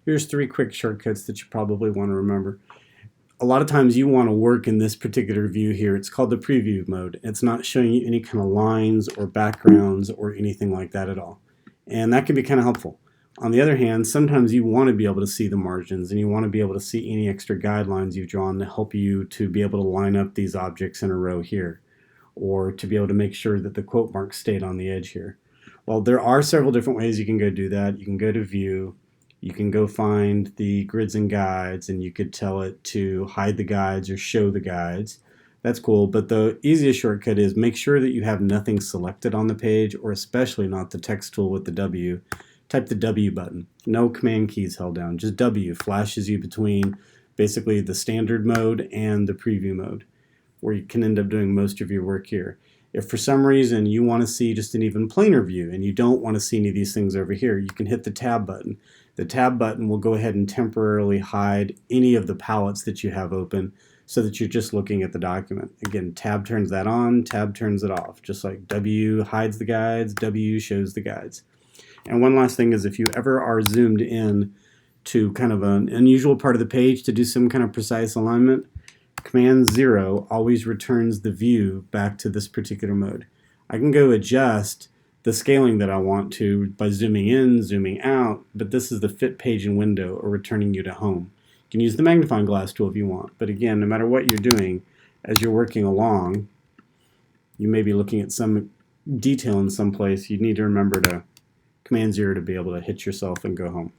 Here's three quick shortcuts that you probably want to remember. A lot of times you want to work in this particular view here. It's called the preview mode. It's not showing you any kind of lines or backgrounds or anything like that at all. And that can be kind of helpful. On the other hand, sometimes you want to be able to see the margins and you want to be able to see any extra guidelines you've drawn to help you to be able to line up these objects in a row here, or to be able to make sure that the quote marks stayed on the edge here. Well, there are several different ways you can go do that. You can go to View, you can go find the grids and guides, and you could tell it to hide the guides or show the guides. That's cool, but the easiest shortcut is make sure that you have nothing selected on the page, or especially not the text tool with the W. Type the W button. No command keys held down, just W flashes you between basically the standard mode and the preview mode, where you can end up doing most of your work here. If for some reason you want to see just an even plainer view and you don't want to see any of these things over here, you can hit the tab button. The tab button will go ahead and temporarily hide any of the palettes that you have open so that you're just looking at the document. Again, tab turns that on, tab turns it off. Just like W hides the guides, W shows the guides. And one last thing is, if you ever are zoomed in to kind of an unusual part of the page to do some kind of precise alignment, Command 0 always returns the view back to this particular mode. I can go adjust the scaling that I want to by zooming in, zooming out, but this is the fit page and window, or returning you to home. You can use the magnifying glass tool if you want, but again, no matter what you're doing, as you're working along, you may be looking at some detail in some place. You need to remember to Command 0 to be able to hit yourself and go home.